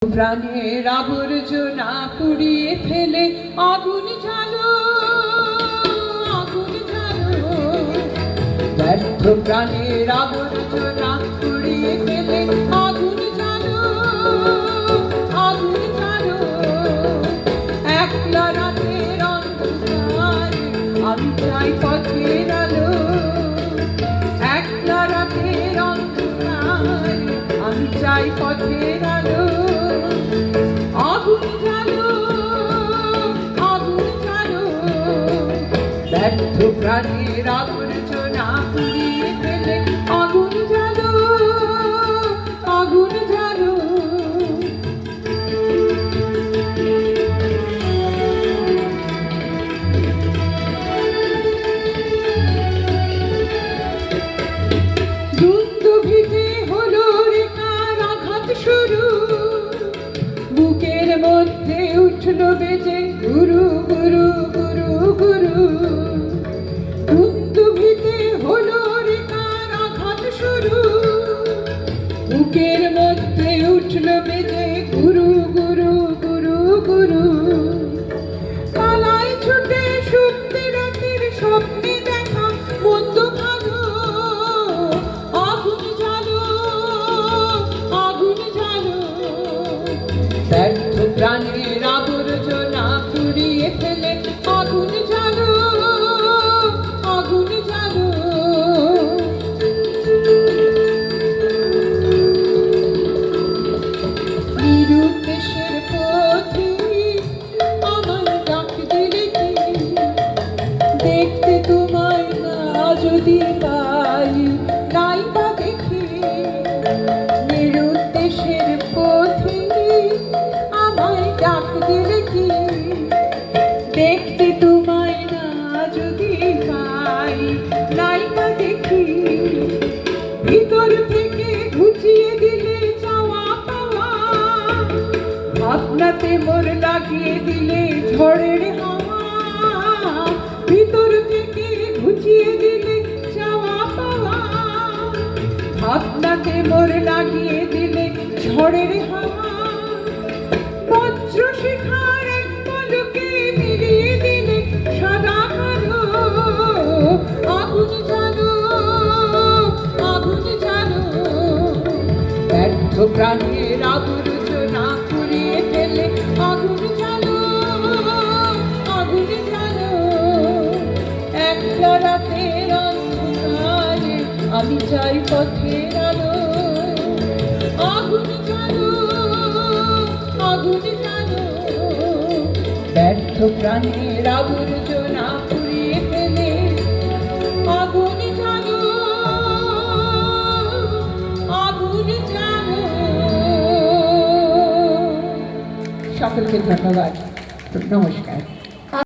প্রাণের আবর্জনা পুড়িয়ে ফেলে আগুন জ্বালো, আগুন জ্বালো। ব্যর্থ প্রাণের আবর্জনা পুড়িয়ে ফেলে আগুন জ্বালো, আগুন জ্বালো। একলা রাতের অন্ধকারে আমি চাই পথের আলো, একলা রাতের অন্ধকারে আমি চাই পথের আলো। আগুন জ্বালো, আগুন জ্বালো। ব্যর্থ প্রাণের আবর্জনা পুড়িয়ে ফেলে আগুন জ্বালো, আগুন জ্বালো। দুন্দুভিতে হলো রে কার আঘাত শুরু, বুকের মধ্যে উঠল বেজে গুরু গুরু গুরু গুরু। দুন্দুভিতে হলো রে কার আঘাত শুরু, বুকের মধ্যে উঠল বেজে গুরু গুরু গুরু গুরু। পালাই ছুটে শুনতে রাতের স্বপ্নে দেখা মন্দ ভালো, আগুন জ্বালো, আগুন জ্বালো। ব্যর্থ প্রাণের আবর্জনা পুড়িয়ে ফেলে আগুন জ্বালো, আগুন জ্বালো। নিরুদ্দেশের পথে আমায় ডাক দিলে কি, দেখতে তোমায় না যদি পাই নাই বা দেখি। নিরুদ্দেশের পথে আমায় ডাক দিলে কি, দেখতে তোমায় না যদি পাই নাই বা দেখি। ভিতর থেকে ঘুচিয়ে দিলে চাওয়া পাওয়া, ভাবনাতে মোর লাগিয়ে দিলে ঝড়ের হাওয়া। ভিতর থেকে ঘুচিয়ে দিলে চাওয়া পাওয়া, ভাবনাতে মোর লাগিয়ে দিলে ঝড়ের হাওয়া। বজ্র শিখার এক পলকে মিলিয়ে দিলে সাদা কালো, আগুন জ্বালো, আগুন জ্বালো। ব্যর্থ প্রাণের আবর্জনা পুড়িয়ে ফেলে আগুন জ্বালো, আগুন জ্বালো। একলা রাতের অন্ধকারে আমি চাই পথের আলো, আগুন জ্বালো, আগুন জ্বালো। ব্যর্থ প্রাণের আবর্জনা পুড়িয়ে ফেলে আগুন জ্বালো, আগুন জ্বালো। সকলকে ধন্যবাদ, নমস্কার।